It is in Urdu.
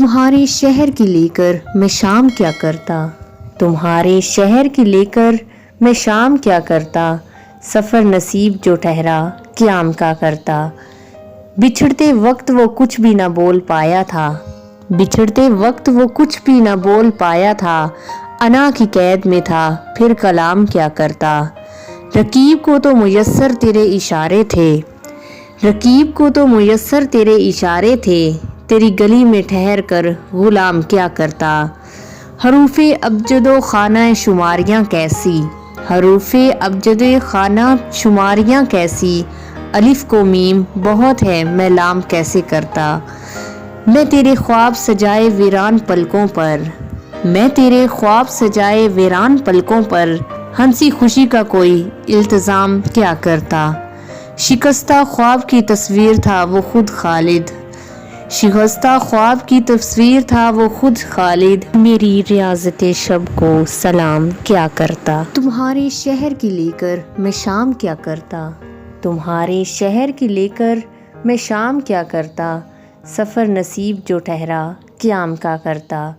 تمہارے شہر کی لے کر میں شام کیا کرتا، تمہارے شہر کی لے کر میں شام کیا کرتا، سفر نصیب جو ٹھہرا قیام کا کرتا۔ بچھڑتے وقت وہ کچھ بھی نہ بول پایا تھا، بچھڑتے وقت وہ کچھ بھی نہ بول پایا تھا، انا کی قید میں تھا پھر کلام کیا کرتا۔ رقیب کو تو میسر تیرے اشارے تھے، رقیب کو تو میسر تیرے اشارے تھے، تیری گلی میں ٹھہر کر غلام کیا کرتا۔ حروف ابجد و خانہ شماریاں کیسی، حروف ابجد خانہ شماریاں کیسی، الف کو میم بہت ہے میں لام کیسے کرتا۔ میں تیرے خواب سجائے ویران پلکوں پر، میں تیرے خواب سجائے ویران پلکوں پر، ہنسی خوشی کا کوئی التزام کیا کرتا۔ شکستہ خواب کی تصویر تھا وہ خود خالد، شکستہ خواب کی تصویر تھا وہ خود خالد، میری ریاضت شب کو سلام کیا کرتا۔ تمہارے شہر کی لے کر میں شام کیا کرتا، تمہارے شہر کی لے کر میں شام کیا کرتا، سفر نصیب جو ٹھہرا قیام کا کرتا۔